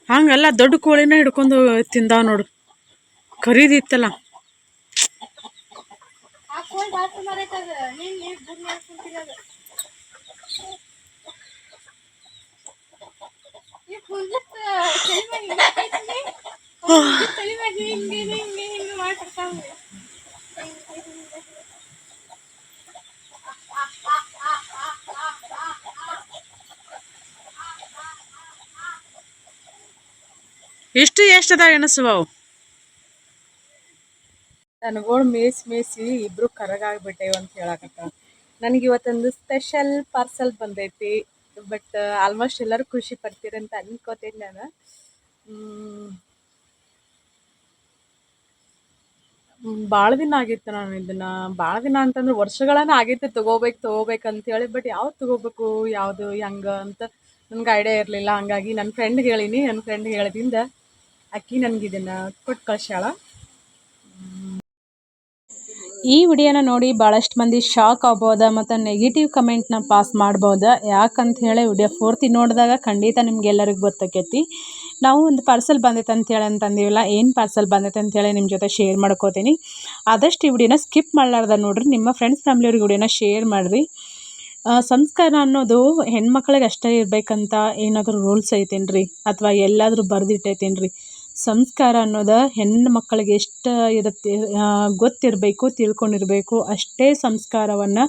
ಹಂಗಲ್ಲ ದೊಡ್ಡ ಕೋಳಿನ ಹಿಡ್ಕೊಂಡು ತಿಂದಾವ ನೋಡು. ಕರೀದಿತ್ತಲ್ಲ. ಎಷ್ಟು ಅದಾವ ಎನಸುವವು. ನನಗೋಳು ಮೇಯಿಸಿ ಇಬ್ರು ಕರಗಾಗ್ಬಿಟ್ಟೇವ ಅಂತ ಹೇಳಕತ್ತ. ನನಗೆ ಇವತ್ತೊಂದು ಸ್ಪೆಷಲ್ ಪಾರ್ಸಲ್ ಬಂದೈತಿ. ಬಟ್ ಆಲ್ಮೋಸ್ಟ್ ಎಲ್ಲರೂ ಖುಷಿ ಪಡ್ತೀರಂತ ಅನ್ಕೋತೀನಿ ನಾನು. ಭಾಳ ದಿನ ಆಗಿತ್ತು ನಾನು ಇದನ್ನ, ಭಾಳ ದಿನ ಅಂತಂದ್ರೆ ವರ್ಷಗಳನ್ನ ಆಗಿತ್ತು ತಗೋಬೇಕಂತೇಳಿ. ಬಟ್ ಯಾವ್ದು ತಗೋಬೇಕು, ಯಾವುದು ಹೆಂಗ ಅಂತ ನನ್ಗೆ ಐಡಿಯಾ ಇರಲಿಲ್ಲ. ಹಂಗಾಗಿ ನನ್ನ ಫ್ರೆಂಡ್ಗೆ ಹೇಳಿನಿ. ನನ್ನ ಫ್ರೆಂಡ್ಗೆ ಹೇಳಿದಿಂದ ಅಕ್ಕಿ ನನಗೆ ಇದನ್ನ ಕೊಟ್ಟು ಕಳ್ಸ್ಯಾಳ. ಈ ವಿಡಿಯೋನ ನೋಡಿ ಭಾಳಷ್ಟು ಮಂದಿ ಶಾಕ್ ಆಗ್ಬೋದ ಮತ್ತು ನೆಗೆಟಿವ್ ಕಮೆಂಟ್ನ ಪಾಸ್ ಮಾಡ್ಬೋದ. ಯಾಕಂತ ಹೇಳಿ ವಿಡಿಯೋ ಪೂರ್ತಿ ನೋಡಿದಾಗ ಖಂಡಿತ ನಿಮ್ಗೆಲ್ಲರಿಗೂ ಗೊತ್ತಾಕೈತಿ. ನಾವು ಒಂದು ಪಾರ್ಸಲ್ ಬಂದೈತೆ ಅಂತೇಳಿ ಅಂತಂದೀವಲ್ಲ, ಏನು ಪಾರ್ಸಲ್ ಬಂದೈತೆ ಅಂತೇಳಿ ನಿಮ್ಮ ಜೊತೆ ಶೇರ್ ಮಾಡ್ಕೋತೀನಿ. ಆದಷ್ಟು ಈ ವಿಡಿಯೋನ ಸ್ಕಿಪ್ ಮಾಡಲಾರ್ದ ನೋಡ್ರಿ. ನಿಮ್ಮ ಫ್ರೆಂಡ್ಸ್ ಫ್ಯಾಮಿಲಿಯವ್ರಿಗೆ ವಿಡಿಯೋನ ಶೇರ್ ಮಾಡಿರಿ. ಸಂಸ್ಕಾರ ಅನ್ನೋದು ಹೆಣ್ಮಕ್ಳಿಗೆ ಅಷ್ಟೇ ಇರಬೇಕಂತ ಏನಾದರೂ ರೂಲ್ಸ್ ಐತೇನ್ರಿ, ಅಥವಾ ಎಲ್ಲಾದರೂ ಬರೆದಿಟ್ಟೈತೇನ್ರಿ? ಸಂಸ್ಕಾರ ಅನ್ನೋದು ಹೆಣ್ಣು ಮಕ್ಕಳಿಗೆ ಎಷ್ಟು ಇರುತ್ತೆ ಗೊತ್ತಿರಬೇಕು, ತಿಳ್ಕೊಂಡಿರಬೇಕು. ಅಷ್ಟೇ ಸಂಸ್ಕಾರವನ್ನು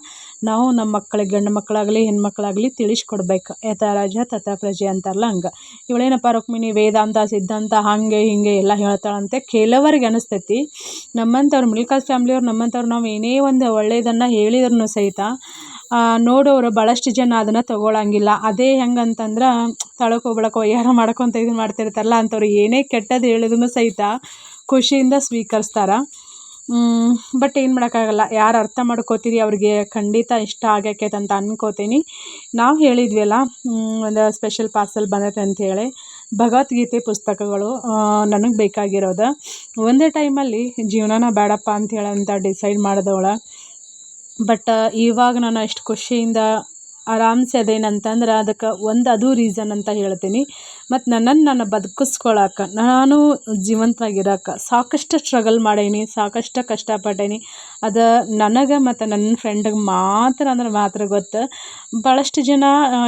ನಾವು ನಮ್ಮ ಮಕ್ಕಳಿಗೆ, ಗಂಡು ಮಕ್ಕಳಾಗಲಿ ಹೆಣ್ಮಕ್ಳಾಗಲಿ ತಿಳಿಸ್ಕೊಡ್ಬೇಕು. ಯಥಾ ರಾಜ ತಥಾ ಪ್ರಜೆ ಅಂತಾರಲ್ಲ ಹಂಗೆ. ಇವಳೇನಪ್ಪ ರುಕ್ಮಿಣಿ ವೇದಾಂತ ಸಿದ್ಧಾಂತ ಹಾಗೆ ಹೀಗೆ ಎಲ್ಲ ಹೇಳ್ತಾಳಂತೆ ಕೆಲವರಿಗೆ ಅನಿಸ್ತೈತಿ. ನಮ್ಮಂಥವ್ರು ಮಿಡ್ಲ್ ಕ್ಲಾಸ್ ಫ್ಯಾಮ್ಲಿಯವ್ರು, ನಮ್ಮಂಥವ್ರು ನಾವು ಏನೇ ಒಂದು ಒಳ್ಳೆಯದನ್ನು ಹೇಳಿದ್ರು ಸಹಿತ ನೋಡೋರು ಭಾಳಷ್ಟು ಜನ ಅದನ್ನು ತೊಗೊಳಂಗಿಲ್ಲ. ಅದೇ ಹೆಂಗಂತಂದ್ರೆ ತಳಕೋ ಬೆಳಕೋ ಯಾರೋ ಮಾಡ್ಕೊತ ಇದು ಮಾಡ್ತಿರ್ತಾರಲ್ಲ, ಅಂಥವ್ರು ಏನೇ ಕೆಟ್ಟದ್ದು ಹೇಳಿದ್ರು ಸಹಿತ ಖುಷಿಯಿಂದ ಸ್ವೀಕರಿಸ್ತಾರೆ. ಬಟ್ ಏನು ಮಾಡೋಕ್ಕಾಗಲ್ಲ, ಯಾರು ಅರ್ಥ ಮಾಡ್ಕೋತೀರಿ ಅವ್ರಿಗೆ ಖಂಡಿತ ಇಷ್ಟ ಆಗೈತೆ ಅಂತ ಅನ್ಕೋತೀನಿ. ನಾವು ಹೇಳಿದ್ವಿ ಅಲ್ಲ, ಒಂದು ಸ್ಪೆಷಲ್ ಪಾರ್ಸಲ್ ಬಂದೈತೆ ಅಂಥೇಳಿ. ಭಗವದ್ಗೀತೆ ಪುಸ್ತಕಗಳು ನನಗೆ ಬೇಕಾಗಿರೋದು. ಒಂದೇ ಟೈಮಲ್ಲಿ ಜೀವನನ ಬೇಡಪ್ಪ ಅಂಥೇಳಿ ಅಂತ ಡಿಸೈಡ್ ಮಾಡಿದವಳ. ಬಟ್ ಇವಾಗ ನಾನು ಎಷ್ಟು ಖುಷಿಯಿಂದ ಆರಾಮ್ಸೆ ಅದೇನಂತಂದ್ರೆ ಅದಕ್ಕೆ ಅದು ರೀಸನ್ ಅಂತ ಹೇಳ್ತೀನಿ. ಮತ್ತು ನನ್ನನ್ನು ನಾನು ಬದುಕಿಸ್ಕೊಳಕ್ಕೆ, ನಾನು ಜೀವಂತವಾಗಿರೋಕೆ ಸಾಕಷ್ಟು ಸ್ಟ್ರಗಲ್ ಮಾಡೀನಿ, ಸಾಕಷ್ಟು ಕಷ್ಟಪಟ್ಟೀನಿ. ಅದು ನನಗೆ ಮತ್ತು ನನ್ನ ಫ್ರೆಂಡಿಗೆ ಮಾತ್ರ ಗೊತ್ತು. ಭಾಳಷ್ಟು ಜನ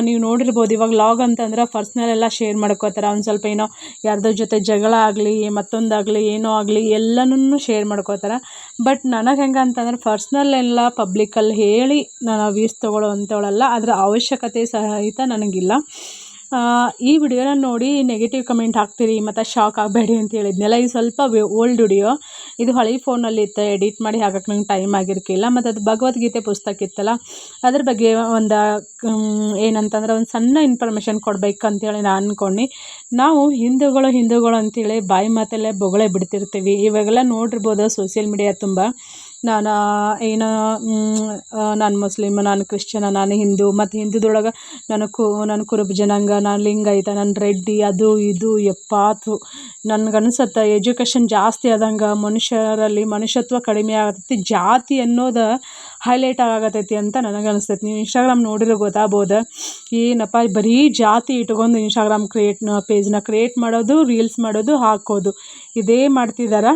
ನೀವು ನೋಡಿರ್ಬೋದು, ಇವಾಗ ಲಾಗ್ ಅಂತಂದ್ರೆ ಪರ್ಸ್ನಲ್ ಎಲ್ಲ ಶೇರ್ ಮಾಡ್ಕೋತಾರೆ. ಒಂದು ಸ್ವಲ್ಪ ಏನೋ ಯಾರ್ದೋ ಜೊತೆ ಜಗಳ ಆಗಲಿ, ಮತ್ತೊಂದಾಗಲಿ, ಏನೋ ಆಗಲಿ ಎಲ್ಲನೂ ಶೇರ್ ಮಾಡ್ಕೋತಾರೆ. ಬಟ್ ನನಗೆ ಹೆಂಗೆ ಅಂತಂದ್ರೆ ಪರ್ಸ್ನಲ್ ಎಲ್ಲ ಪಬ್ಲಿಕಲ್ಲಿ ಹೇಳಿ ನಾನು ವ್ಯೂಸ್ ತೊಗೊಳ್ಳೋ ಅಂಥವಳಲ್ಲ. ಅದರ ಅವಶ್ಯಕತೆ ಸಹಿತ ನನಗಿಲ್ಲ. ಈ ವಿಡಿಯೋನ ನೋಡಿ ನೆಗೆಟಿವ್ ಕಮೆಂಟ್ ಹಾಕ್ತೀರಿ ಮತ್ತು ಶಾಕ್ ಆಗಬೇಡಿ ಅಂತ ಹೇಳಿದ್ನಲ್ಲ. ಇದು ಸ್ವಲ್ಪ ಓಲ್ಡ್ ವಿಡಿಯೋ, ಇದು ಹಳೆ ಫೋನಲ್ಲಿ ಇತ್ತು, ಎಡಿಟ್ ಮಾಡಿ ಹಾಕಕ್ಕೆ ನಂಗೆ ಟೈಮ್ ಆಗಿರ್ಕಿಲ್ಲ. ಮತ್ತು ಅದು ಭಗವದ್ಗೀತೆ ಪುಸ್ತಕ ಇತ್ತಲ್ಲ, ಅದ್ರ ಬಗ್ಗೆ ಒಂದು ಏನಂತಂದ್ರೆ ಒಂದು ಸಣ್ಣ ಇನ್ಫಾರ್ಮೇಷನ್ ಕೊಡಬೇಕಂತೇಳಿ ನಾನು ಅಂದ್ಕೊಂಡು. ನಾವು ಹಿಂದೂಗಳು ಅಂತೇಳಿ ಬಾಯಿ ಮಾತಲ್ಲೇ ಬೊಗಳೆ ಬಿಡ್ತಿರ್ತೀವಿ. ಇವಾಗೆಲ್ಲ ನೋಡಿರ್ಬೋದು ಸೋಷಿಯಲ್ ಮೀಡಿಯಾ ತುಂಬ. ನಾನು ಮುಸ್ಲಿಮ್, ನಾನು ಕ್ರಿಶ್ಚನ, ನಾನು ಹಿಂದೂ, ಮತ್ತು ಹಿಂದೂದೊಳಗೆ ನಾನು ಕುರುಬ ಜನಾಂಗ, ನಾನು ಲಿಂಗಾಯತ, ನಾನು ರೆಡ್ಡಿ, ಅದು ಇದು ಎಪ್ಪಾತು. ನನಗನ್ಸುತ್ತೆ ಎಜುಕೇಷನ್ ಜಾಸ್ತಿ ಆದಂಗೆ ಮನುಷ್ಯರಲ್ಲಿ ಮನುಷ್ಯತ್ವ ಕಡಿಮೆ ಆಗತೈತಿ, ಜಾತಿ ಅನ್ನೋದು ಹೈಲೈಟ್ ಆಗತೈತಿ ಅಂತ ನನಗನ್ಸ್ತೈತಿ. ನೀವು ಇನ್ಸ್ಟಾಗ್ರಾಮ್ ನೋಡಿರೋ ಗೊತ್ತಾಗ್ಬೋದು, ಏನಪ್ಪ ಬರೀ ಜಾತಿ ಇಟ್ಕೊಂಡು ಇನ್ಸ್ಟಾಗ್ರಾಮ್ ಪೇಜ್ನ ಕ್ರಿಯೇಟ್ ಮಾಡೋದು, ರೀಲ್ಸ್ ಮಾಡೋದು, ಹಾಕೋದು, ಇದೇ ಮಾಡ್ತಿದ್ದಾರೆ.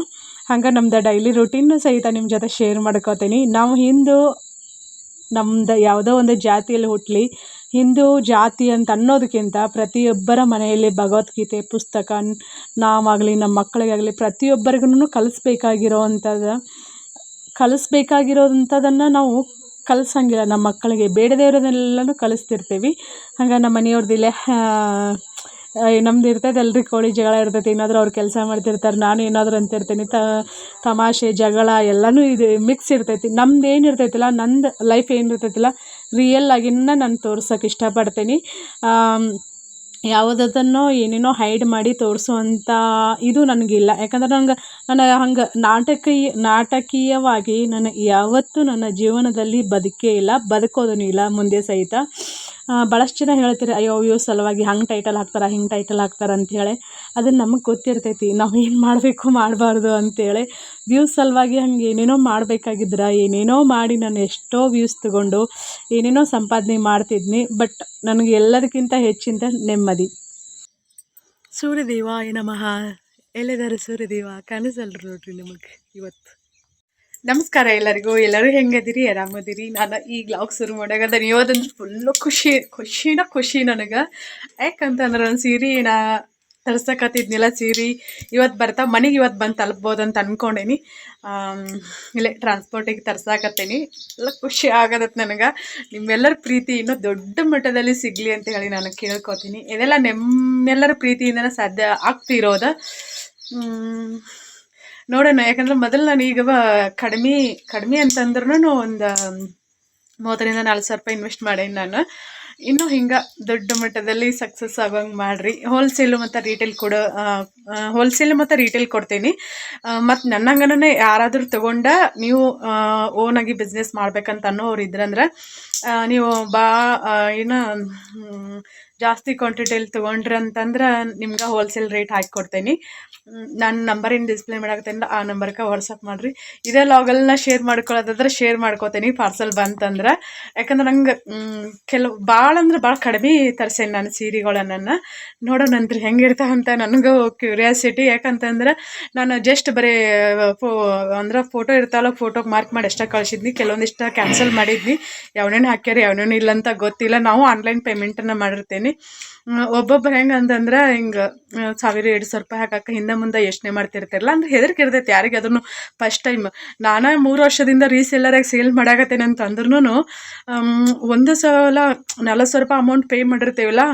ಹಂಗೆ ನಮ್ದು ಡೈಲಿ ರೂಟೀನ್ ಸಹಿತ ನಿಮ್ಮ ಜೊತೆ ಶೇರ್ ಮಾಡ್ಕೋತೀನಿ. ನಾವು ನಮ್ದು ಯಾವುದೋ ಒಂದು ಜಾತಿಯಲ್ಲಿ ಹುಟ್ಟಲಿ, ಹಿಂದೂ ಜಾತಿ ಅಂತ ಅನ್ನೋದಕ್ಕಿಂತ ಪ್ರತಿಯೊಬ್ಬರ ಮನೆಯಲ್ಲಿ ಭಗವದ್ಗೀತೆ ಪುಸ್ತಕ ನಾವಾಗಲಿ ನಮ್ಮ ಮಕ್ಕಳಿಗಾಗಲಿ ಪ್ರತಿಯೊಬ್ಬರಿಗೂ ಕಲಿಸ್ಬೇಕಾಗಿರೋವಂಥದ್ದನ್ನು ನಾವು ಕಲಿಸಂಗಿಲ್ಲ ನಮ್ಮ ಮಕ್ಕಳಿಗೆ. ಬೇಡದೇ ಇರೋದೆಲ್ಲನೂ ಕಲಿಸ್ತಿರ್ತೀವಿ. ಹಂಗೆ ನಮ್ಮ ಮನೆಯವ್ರದ್ದಿಲ್ಲೇ ನಮ್ದು ಇರ್ತೈತಲ್ರಿ, ಕೋಳಿ ಜಗಳ ಇರ್ತೈತಿ. ಏನಾದರೂ ಅವ್ರು ಕೆಲಸ ಮಾಡ್ತಿರ್ತಾರೆ, ನಾನು ಏನಾದರೂ ಅಂತಿರ್ತೀನಿ, ತಮಾಷೆ ಜಗಳ ಎಲ್ಲನೂ ಇದು ಮಿಕ್ಸ್ ಇರ್ತೈತಿ. ನಮ್ದು ಏನಿರ್ತೈತಿಲ್ಲ, ನಂದು ಲೈಫ್ ಏನಿರ್ತೈತಿಲ್ಲ ರಿಯಲ್ ಆಗಿನ ನಾನು ತೋರ್ಸೋಕೆ ಇಷ್ಟಪಡ್ತೀನಿ. ಯಾವುದನ್ನು ಏನೇನೋ ಹೈಡ್ ಮಾಡಿ ತೋರಿಸುವಂಥ ಇದು ನನಗಿಲ್ಲ. ಯಾಕಂದ್ರೆ ನಾನು ಹಂಗೆ ನಾಟಕೀಯವಾಗಿ ನಾನು ಯಾವತ್ತೂ ನನ್ನ ಜೀವನದಲ್ಲಿ ಬದುಕೇ ಇಲ್ಲ, ಬದುಕೋದೂ ಇಲ್ಲ ಮುಂದೆ ಸಹಿತ. ಭಾಳಷ್ಟು ಜನ ಹೇಳ್ತಾರೆ, ಅಯ್ಯೋ ವ್ಯೂಸ್ ಸಲುವಾಗಿ ಹಂಗೆ ಟೈಟಲ್ ಹಾಕ್ತಾರೆ, ಹಿಂಗೆ ಟೈಟಲ್ ಹಾಕ್ತಾರೆ ಅಂಥೇಳಿ. ಅದನ್ನು ನಮಗೆ ಗೊತ್ತಿರ್ತೈತಿ ನಾವು ಏನು ಮಾಡಬೇಕು ಮಾಡಬಾರ್ದು ಅಂಥೇಳಿ. ವ್ಯೂಸ್ ಸಲುವಾಗಿ ಹಂಗೆ ಏನೇನೋ ಮಾಡಬೇಕಾಗಿದ್ರೆ ಏನೇನೋ ಮಾಡಿ ನಾನು ಎಷ್ಟೋ ವ್ಯೂಸ್ ತೊಗೊಂಡು ಏನೇನೋ ಸಂಪಾದನೆ ಮಾಡ್ತಿದ್ನಿ. ಬಟ್ ನನಗೆ ಎಲ್ಲದಕ್ಕಿಂತ ಹೆಚ್ಚಿಂದ ನೆಮ್ಮದಿ. ಸೂರ್ಯದೇವಾಯ ನಮಃ. ಎಲ್ಲಿದ್ದಾರೆ ಸೂರ್ಯದೇವ? ಕಾಣಿಸಲ್ರಿ ನೋಡ್ರಿ ನಿಮಗೆ ಇವತ್ತು. ನಮಸ್ಕಾರ ಎಲ್ಲರಿಗೂ. ಎಲ್ಲರೂ ಹೆಂಗದಿರಿ? ಆರಾಮದಿರಿ? ನಾನು ಈ ಬ್ಲಾಗ್ ಶುರು ಮಾಡ್ಯಾಗದ ಇವತ್ತಂದ್ರೆ ಫುಲ್ಲು ಖುಷಿ ನನಗೆ. ಯಾಕಂತಂದ್ರೆ ನನ್ನ ಸೀರೆ ನಾ ತರ್ಸಕತ್ತಿದ್ನಿಲ್ಲ. ಸೀರೆ ಇವತ್ತು ಬರ್ತಾವೆ ಮನೆಗೆ, ಇವತ್ತು ಬಂದು ತಲುಪ್ಬೋದು ಅಂತ ಅಂದ್ಕೊಂಡೇನಿ. ಇಲ್ಲೇ ಟ್ರಾನ್ಸ್ಪೋರ್ಟಿಗೆ ತರ್ಸಾಕತ್ತೇನಿ. ಎಲ್ಲ ಖುಷಿ ಆಗದತ್ತು ನನಗೆ. ನಿಮ್ಮೆಲ್ಲರ ಪ್ರೀತಿ ಇನ್ನೂ ದೊಡ್ಡ ಮಟ್ಟದಲ್ಲಿ ಸಿಗಲಿ ಅಂತ ಹೇಳಿ ನಾನು ಕೇಳ್ಕೊತೀನಿ. ಇದೆಲ್ಲ ನಿಮ್ಮೆಲ್ಲರ ಪ್ರೀತಿಯಿಂದನೇ ಸಾಧ್ಯ ಆಗ್ತಿರೋದು. ನೋಡೋಣ. ಯಾಕಂದ್ರೆ ಮೊದಲು ನಾನು ಈಗ ಕಡಿಮೆ ಅಂತಂದ್ರೂ ಒಂದು 30,000-40,000 ರೂಪಾಯಿ ಇನ್ವೆಸ್ಟ್ ಮಾಡೇನಿ ನಾನು. ಇನ್ನೂ ಹಿಂಗೆ ದೊಡ್ಡ ಮಟ್ಟದಲ್ಲಿ ಸಕ್ಸಸ್ ಆಗೋಂಗೆ ಮಾಡಿರಿ. ಹೋಲ್ಸೇಲು ಮತ್ತು ರೀಟೇಲ್ ಕೊಡ್ತೀನಿ. ಮತ್ತು ನನ್ನಂಗನೇ ಯಾರಾದರೂ ತೊಗೊಂಡ ನೀವು ಓನಾಗಿ ಬಿಸ್ನೆಸ್ ಮಾಡ್ಬೇಕಂತ ಅನ್ನೋರು ಇದ್ರಂದ್ರೆ ನೀವು ಜಾಸ್ತಿ ಕ್ವಾಂಟಿಟಿಯಲ್ಲಿ ತೊಗೊಂಡ್ರಿ ಅಂತಂದ್ರೆ ನಿಮ್ಗೆ ಹೋಲ್ಸೇಲ್ ರೇಟ್ ಹಾಕಿ ಕೊಡ್ತೀನಿ. ನಾನು ನಂಬರಿನ ಡಿಸ್ಪ್ಲೇ ಮಾಡಾಕತ್ತೇನೆ, ಆ ನಂಬರ್ಗೆ ವಾಟ್ಸಪ್ ಮಾಡಿರಿ. ಇದೇ ಲಾಗಲ್ಲಿ ಶೇರ್ ಮಾಡ್ಕೊಳ್ಳೋದಾದ್ರೆ ಶೇರ್ ಮಾಡ್ಕೋತೀನಿ ಪಾರ್ಸಲ್ ಬಂತಂದ್ರೆ. ಯಾಕಂದ್ರೆ ನಂಗೆ ಭಾಳ ಕಡಿಮೆ ತರಿಸೇನಿ ನಾನು ಸೀರೆಗಳನ್ನ. ನೋಡೋಣಂತ್ರಿ ಹೆಂಗಿರ್ತಾವಂತ ನನಗೂ ಕ್ಯೂರಿಯಾಸಿಟಿ. ಯಾಕಂತಂದ್ರೆ ನಾನು ಜಸ್ಟ್ ಬರೀ ಫೋಟೋ ಇರ್ತಾವಲ್ಲ, ಫೋಟೋಗೆ ಮಾರ್ಕ್ ಮಾಡಿ ಎಷ್ಟ ಕಳಿಸಿದ್ನಿ. ಕೆಲವೊಂದಿಷ್ಟು ಕ್ಯಾನ್ಸಲ್ ಮಾಡಿದ್ನಿ. ಯಾವನೇನು ಹಾಕ್ಯಾರ ಯಾವನೇನು ಇಲ್ಲ ಅಂತ ಗೊತ್ತಿಲ್ಲ. ನಾವು ಆನ್ಲೈನ್ ಪೇಮೆಂಟನ್ನು ಮಾಡಿರ್ತೀನಿ. ಒಬ್ಬೊಬ್ರು ಹೆಂಗೆ ಅಂತಂದ್ರೆ ಹಿಂಗೆ 1,000-2,000 ರೂಪಾಯಿ ಹಾಕಕ್ಕೆ ಹಿಂದೆ ಮುಂದೆ ಯೋಚನೆ ಮಾಡ್ತಿರ್ತಿರಲ್ಲ. ಅಂದ್ರೆ ಹೆದರಿಕೆ ಇರ್ತೈತೆ ಯಾರಿಗೆ ಅದನ್ನು. ಫಸ್ಟ್ ಟೈಮ್ ನಾನು 3 ವರ್ಷದಿಂದ ರೀಸೇಲರಾಗಿ ಸೇಲ್ ಮಾಡಾಕತ್ತೇನೆ ಅಂತಂದ್ರೂ ಒಂದು ಸಲ 40,000 ರೂಪಾಯಿ ಅಮೌಂಟ್ ಪೇ ಮಾಡಿರ್ತೀವಲ್ಲ,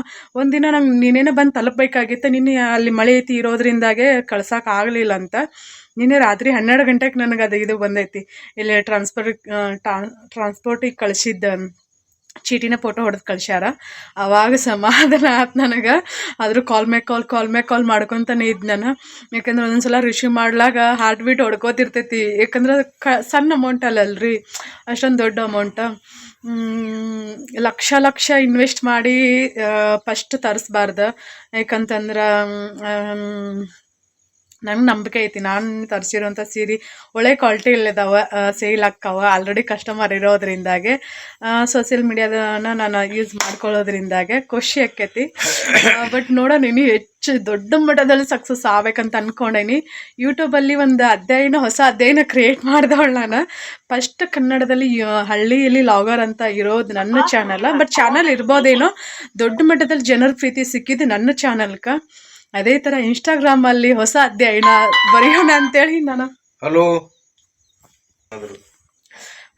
ಒಂದಿನ ನಂಗೆ ನೀನೇನೋ ಬಂದು ತಲುಪಬೇಕಾಗಿತ್ತು. ನಿನ್ನೆ ಅಲ್ಲಿ ಮಳೆ ಐತಿ ಇರೋದ್ರಿಂದಾಗೆ ಕಳ್ಸೋಕೆ ಆಗಲಿಲ್ಲ ಅಂತ. ನಿನ್ನೆ ರಾತ್ರಿ 12 ಗಂಟೆಗೆ ನನಗೆ ಇದು ಬಂದೈತಿ. ಇಲ್ಲಿ ಟ್ರಾನ್ಸ್ಪೋರ್ಟಿಗೆ ಕಳಿಸಿದ್ದ ಚೀಟಿನ ಫೋಟೋ ಹೊಡೆದು ಕಳ್ಸ್ಯಾರ. ಆವಾಗ ಸಮಾಧಾನ ಆಯ್ತು ನನಗೆ. ಆದರೂ ಕಾಲ್ ಕಾಲ್ ಮಾಡ್ಕೊತಾನೆ ಇದ್ದು ನಾನು. ಯಾಕಂದ್ರೆ ಒಂದೊಂದ್ಸಲ ರಿಸೀವ್ ಮಾಡ್ಲಾಗ ಹಾರ್ಟ್ ಬೀಟ್ ಹೊಡ್ಕೋತಿರ್ತೈತಿ. ಯಾಕಂದ್ರೆ ಸಣ್ಣ ಅಮೌಂಟ್ ಅಲ್ಲಲ್ರಿ, ಅಷ್ಟೊಂದು ದೊಡ್ಡ ಅಮೌಂಟ. ಲಕ್ಷ ಇನ್ವೆಸ್ಟ್ ಮಾಡಿ ಫಸ್ಟ್ ತರಿಸ್ಬಾರ್ದು. ಯಾಕಂತಂದ್ರೆ ನಂಗೆ ನಂಬಿಕೆ ಐತಿ. ನಾನು ತರಿಸಿರೋಂಥ ಸೀರೆ ಒಳ್ಳೆ ಕ್ವಾಲಿಟಿ ಇಲ್ಲದಾವ, ಸೇಲ್ ಆಕ್ಕಾವ. ಆಲ್ರೆಡಿ ಕಸ್ಟಮರ್ ಇರೋದ್ರಿಂದಾಗೆ ಸೋಷಿಯಲ್ ಮೀಡಿಯಾದನ್ನ ನಾನು ಯೂಸ್ ಮಾಡ್ಕೊಳ್ಳೋದ್ರಿಂದಾಗೆ ಖುಷಿ ಆಕ್ಕೈತಿ. ಬಟ್ ನೋಡೋಣ, ಇನ್ನೂ ಹೆಚ್ಚು ದೊಡ್ಡ ಮಟ್ಟದಲ್ಲಿ ಸಕ್ಸಸ್ ಆಗ್ಬೇಕಂತ ಅಂದ್ಕೊಂಡೇನಿ. ಯೂಟ್ಯೂಬಲ್ಲಿ ಒಂದು ಹೊಸ ಅಧ್ಯಾಯನ ಕ್ರಿಯೇಟ್ ಮಾಡಿದವಳು ನಾನು. ಫಸ್ಟ್ ಕನ್ನಡದಲ್ಲಿ ಹಳ್ಳಿಯಲ್ಲಿ ಲಾಗರ್ ಅಂತ ಇರೋದು ನನ್ನ ಚಾನಲ್. ಬಟ್ ಚಾನಲ್ ಇರ್ಬೋದೇನೋ, ದೊಡ್ಡ ಮಟ್ಟದಲ್ಲಿ ಜನರ ಪ್ರೀತಿ ಸಿಕ್ಕಿದ್ದು ನನ್ನ ಚಾನಲ್ಗೆ. ಅದೇ ಥರ ಇನ್ಸ್ಟಾಗ್ರಾಮಲ್ಲಿ ಹೊಸ ಅಧ್ಯಾಯನ ಬರೆಯೋಣ ಅಂತೇಳಿ ನಾನು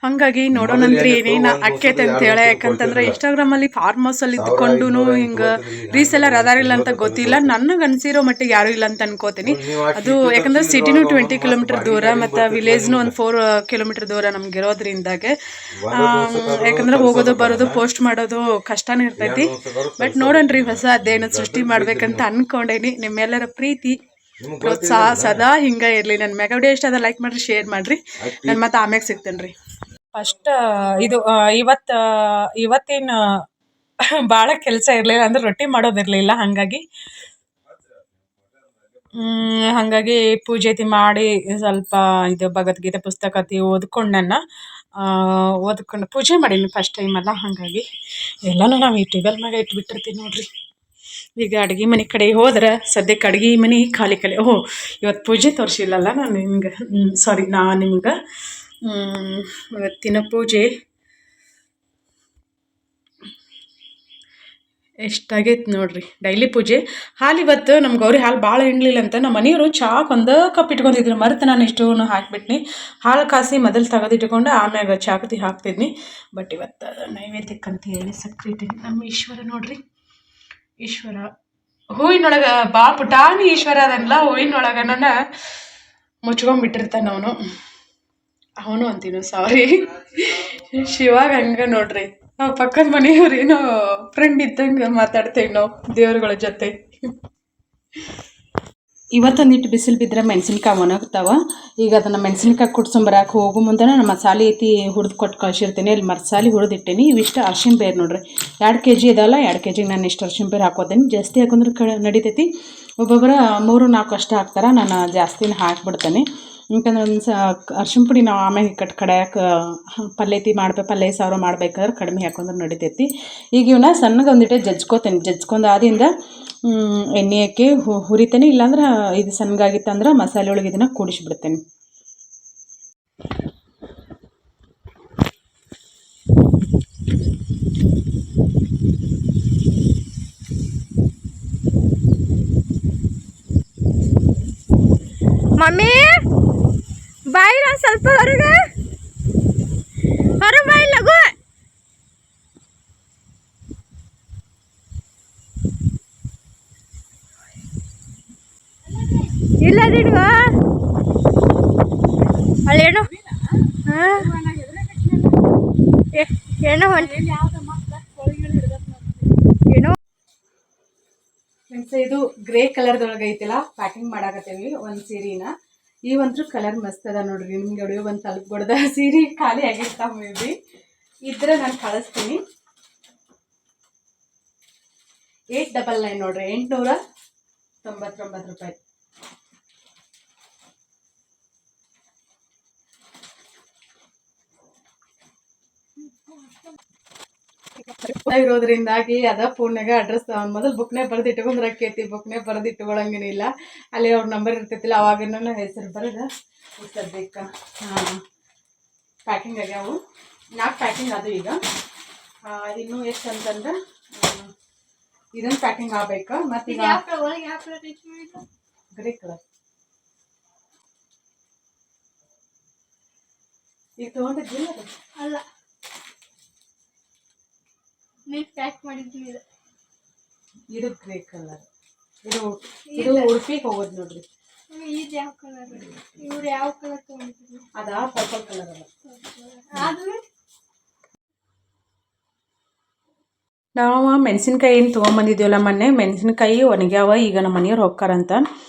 ಹಾಗಾಗಿ ನೋಡೋಣಂತ್ರಿ ಏನೇನು ಆಕ್ಕೈತೆ ಅಂತೇಳಿ. ಯಾಕಂತಂದ್ರೆ ಇನ್ಸ್ಟಾಗ್ರಾಮಲ್ಲಿ ಫಾರ್ಮ್ ಹೌಸಲ್ಲಿ ಇದ್ಕೊಂಡು ಹಿಂಗೆ ರೀಸೆಲ್ಲರ್ ಅದಾರಿಲ್ಲ ಅಂತ ಗೊತ್ತಿಲ್ಲ. ನನಗೆ ಅನಿಸಿರೋ ಮಟ್ಟಿಗೆ ಯಾರೂ ಇಲ್ಲ ಅಂತ ಅನ್ಕೋತೀನಿ. ಅದು ಯಾಕಂದ್ರೆ ಸಿಟಿನೂ 20 ಕಿಲೋಮೀಟರ್ ದೂರ ಮತ್ತು ವಿಲೇಜ್ನು ಒಂದು 4 ಕಿಲೋಮೀಟರ್ ದೂರ ನಮ್ಗೆ ಇರೋದ್ರಿಂದಾಗೆ ಯಾಕಂದ್ರೆ ಹೋಗೋದು ಬರೋದು ಪೋಸ್ಟ್ ಮಾಡೋದು ಕಷ್ಟನೇ ಇರ್ತೈತಿ. ಬಟ್ ನೋಡೋಣ್ರಿ, ಹೊಸ ಅಧ್ಯಯನ ಸೃಷ್ಟಿ ಮಾಡ್ಬೇಕಂತ ಅನ್ಕೊಂಡೇನಿ. ನಿಮ್ಮೆಲ್ಲರ ಪ್ರೀತಿ ಪ್ರೋತ್ಸಾಹ ಸದಾ ಹಿಂಗೆ ಇರಲಿ. ನನ್ನ ಮೆಗಾ ವಿಡಿಯೋ ಇಷ್ಟ ಅದ ಲೈಕ್ ಮಾಡಿರಿ, ಶೇರ್ ಮಾಡಿರಿ. ನಾನು ಮತ್ತೆ ಆಮ್ಯಾಗ ಸಿಗ್ತೇನೆ ರೀ. ಫಸ್ಟ್ ಇದು ಇವತ್ತೇನು ಭಾಳ ಕೆಲಸ ಇರಲಿಲ್ಲ, ಅಂದ್ರೆ ರೊಟ್ಟಿ ಮಾಡೋದಿರಲಿಲ್ಲ. ಹಾಗಾಗಿ ಪೂಜೆ ಮಾಡಿ ಸ್ವಲ್ಪ ಇದು ಭಗವದ್ಗೀತೆ ಪುಸ್ತಕ ಓದ್ಕೊಂಡು ಪೂಜೆ ಮಾಡೀನಿ ಫಸ್ಟ್ ಟೈಮಲ್ಲ. ಹಾಗಾಗಿ ಎಲ್ಲನೂ ನಾವು ಈ ಟೇಬಲ್ ಮ್ಯಾಗ ಇಟ್ಬಿಟ್ಟಿರ್ತೀವಿ ನೋಡ್ರಿ. ಈಗ ಅಡುಗೆ ಮನೆ ಕಡೆ ಹೋದ್ರೆ ಸದ್ಯಕ್ಕೆ ಅಡುಗೆ ಮನೆ ಖಾಲಿ. ಇವತ್ತು ಪೂಜೆ ತೋರಿಸಿಲ್ಲಲ್ಲ ನಾನು ನಿಮ್ಗೆ. ನಾನು ನಿಮ್ಗೆ ಇವತ್ತಿನ ಪೂಜೆ ಎಷ್ಟಾಗೈತೆ ನೋಡ್ರಿ. ಡೈಲಿ ಪೂಜೆ. ಹಾಲು ಇವತ್ತು ನಮ್ಮ ಗೌರಿ ಹಾಲು ಭಾಳ ಹಿಂಡ್ಲಿಲ್ಲ ಅಂತ ನಮ್ಮ ಮನೆಯವರು ಚಾಕ್ ಒಂದು ಕಪ್ ಇಟ್ಕೊಂಡಿದ್ರು. ಮರೆತು ನಾನು ಇಷ್ಟು ಹಾಕಿಬಿಟ್ನಿ. ಹಾಲು ಕಾಸಿ ಮೊದಲು ತೆಗೆದಿಟ್ಕೊಂಡು ಆಮ್ಯಾಗ ಚಾಕತಿ ಹಾಕ್ತಿದ್ನಿ. ಬಟ್ ಇವತ್ತು ನೈವೇದ್ಯಕ್ಕಂತ ಹೇಳಿ ಸಕ್ರೆ ಇಟ್ಟಿನಿ. ನಮ್ಮ ಈಶ್ವರ ನೋಡ್ರಿ, ಈಶ್ವರ ಹೂವಿನೊಳಗೆ ಪುಟಾಣಿ ಈಶ್ವರ ಅದನ್ನೆಲ್ಲ ಹೂವಿನೊಳಗೆ ನಾನು ಮುಚ್ಕೊಂಡ್ಬಿಟ್ಟಿರ್ತಾನೆ ಅವನು ಅಂತೀನು. ಶಿವಾಗ ಹಂಗೆ ನೋಡ್ರಿ, ನಾವು ಪಕ್ಕದ ಮನೆಯವ್ರು ಏನೋ ಫ್ರೆಂಡ್ ಇದ್ದಂಗೆ ಮಾತಾಡ್ತೇವೆ ನಾವು ದೇವ್ರುಗಳ ಜೊತೆ. ಇವತ್ತೊಂದಿಟ್ಟು ಬಿಸಿಲು ಬಿದ್ದರೆ ಮೆಣಸಿನ್ಕಾಯಿ ಒಣಗ್ತಾವ. ಈಗ ಅದನ್ನು ಮೆಣಸಿನ್ಕಾಯಿ ಕುಟ್ಸೊಂಬರಕ್ಕೆ ಹೋಗೋ ಮುಂದೆ ನಾನು ಮಸಾಲೆ ಐತಿ ಹುರಿದು ಕೊಟ್ಟು ಕಳಿಸಿರ್ತೀನಿ. ಅಲ್ಲಿ ಮಸಾಲೆ ಹುರಿದಿಟ್ಟೇನಿ. ಇವಿಷ್ಟು ಅರ್ಶಿನ ಬೇರು ನೋಡ್ರಿ, 2 kg ಇದಲ್ಲ. 2 kgಗೆ ನಾನು ಇಷ್ಟು ಅರ್ಶಿನ ಬೇರು ಹಾಕೋತೀನಿ. ಜಾಸ್ತಿ ಹಾಕೊಂಡ್ರೆ ನಡಿತೈತಿ. ಒಬ್ಬೊಬ್ಬರು 3-4 ಅಷ್ಟು ಹಾಕ್ತಾರೆ. ನಾನು ಜಾಸ್ತಿನ ಹಾಕಿಬಿಡ್ತೇನೆ. ಯಾಕಂದ್ರೆ ಒಂದು ಅರ್ಶಿಣ ಪುಡಿ ನಾವು ಆಮೇಲೆ ಕಡ್ಯಾಕ ಪಲ್ಯ ಸಾರು ಮಾಡ್ಬೇಕಾದ್ರೆ ಕಡಿಮೆ ಹಾಕೊಂಡ್ರೆ ನಡಿತೈತಿ. ಈಗ ಇವನ್ನ ಸಣ್ಣಗೆ ಒಂದಿಟ್ಟೆ ಜಜ್ಕೋತೇನೆ. ಜಜ್ಕೊಂಡು ಆದಿಂದ ಎಣ್ಣೆ ಹಾಕಿ ಹುರಿತೇನೆ. ಇಲ್ಲಾಂದ್ರೆ ಇದು ಸಣ್ಣಗಾಗಿತ್ತಂದ್ರೆ ಮಸಾಲೆ ಒಳಗೆ ಇದನ್ನು ಕೂಡಿಸಿಬಿಡ್ತೇನೆ. ಮಮ್ಮಿ ಬಾಯಿ ಸ್ವಲ್ಪ ಹೊರಗೆ ಬಾಯಿ ಲಗು. ಇಲ್ಲ ದಿಡುವ ಅಲ್ಲೇನು ಏನೋ ಏನೋ ಇದು ಗ್ರೇ ಕಲರ್ದೊಳಗೆ ಐತಿಲ್ಲ, ಪ್ಯಾಕಿಂಗ್ ಮಾಡಾಕತ್ತೇವಿ ಒಂದು ಸೀರೆನ. ಈ ಒಂದು ಕಲರ್ ಮಸ್ತ್ ಅದ ನೋಡ್ರಿ. ನಿಮ್ಗೆ ಹೊಡೆಯೋ ಒಂದು ತಲುಪ್ಕೊಡ್ದ ಸೀರೆ ಖಾಲಿ ಆಗಿರ್ತಾವ ಮೇ ಬಿ. ಇದ್ರೆ ನಾನು ಕಳಿಸ್ತೀನಿ. 899 ನೋಡ್ರಿ, 899 ರೂಪಾಯಿ. ಇರೋದ್ರಿಂದಾಗಿ ಅದ ಫೋನ್ಯಾಗ ಅಡ್ರೆಸ್ ಮೊದಲು ಬುಕ್ನೇ ಬರೆದು ಇಟ್ಕೊಂಡ್ರಕ್ಕೈತಿ. ಬುಕ್ನೇ ಬರೆದು ಇಟ್ಕೊಳ್ಳಂಗೇನಿಲ್ಲ, ಅಲ್ಲಿ ಅವ್ರ ನಂಬರ್ ಇರ್ತೈತಿಲ್ಲ, ಅವಾಗಿನ ಹೆಸರು ಬರೆದು ಸದ್ಯಕ್ಕೆ ಪ್ಯಾಕಿಂಗ್ ಆಗ್ಯಾವು. 4 ಪ್ಯಾಕಿಂಗ್ ಅದು. ಈಗ ಇನ್ನೂ ಎಷ್ಟು ಅಂತಂದ್ರೆ ಇದನ್ನು ಪ್ಯಾಕಿಂಗ್ ಆಗ್ಬೇಕು. ಮತ್ತು ಈಗ ಗ್ರೇ ಕಲರ್ ಈಗ ತೊಗೊಂಡಿದ್ದಿಲ್ಲ ಅಲ್ಲ, ನೀವು ಪ್ಯಾಕ್ ಮಾಡಿದ್ದೀವಿ. ಇದು ಗ್ರೇ ಕಲರ್. ಇದು ಉಡುಪಿಗೆ ಹೋಗೋದು ನೋಡ್ರಿ. ಇದು ಯಾವ ಕಲರ್? ಇವ್ರು ಯಾವ ಕಲರ್ ತೊಗೊಂಡಿದ್ರು? ಅದ ಪರ್ಪಲ್ ಕಲರ್ ಅದ. ನಾವು ಮೆಣಸಿನ್ಕಾಯಿ ಏನು ತೊಗೊಂಬಂದಿದ್ದೀವಲ್ಲ ಮೊನ್ನೆ, ಮೆಣಸಿನ್ಕಾಯಿ ಒಣಗ್ಯಾವ. ಈಗ ನಮ್ಮ ಮನೆಯವ್ರು ಹೋಗ್ತಾರಂತ.